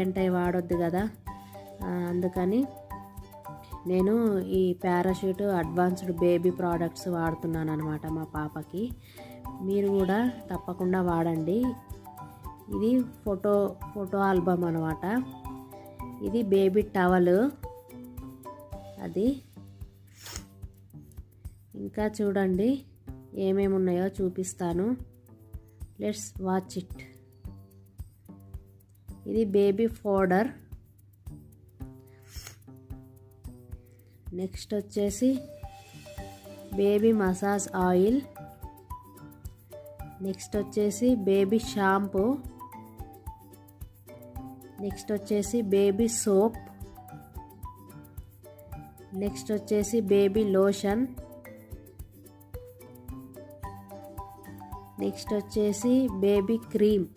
అంటే వాడొద్దు కదా, అందుకని నేను ఈ పారాషూట్ అడ్వాన్స్డ్ బేబీ ప్రోడక్ట్స్ వాడుతున్నాను అనమాట మా పాపకి. మీరు కూడా తప్పకుండా వాడండి. ఇది ఫోటో ఆల్బమ్ అనమాట. ఇది బేబీ టవల్. అది ఇంకా చూడండి ఏమేమి ఉన్నాయో చూపిస్తాను. Let's watch it. ఇది బేబీ ఫోడర్. నెక్స్ట్ వచ్చేసి బేబీ మసాజ్ ఆయిల్. నెక్స్ట్ వచ్చేసి బేబీ షాంపూ. నెక్స్ట్ వచ్చేసి బేబీ సోప్. నెక్స్ట్ వచ్చేసి బేబీ లోషన్. నెక్స్ట్ వచ్చేసి బేబీ క్రీమ్.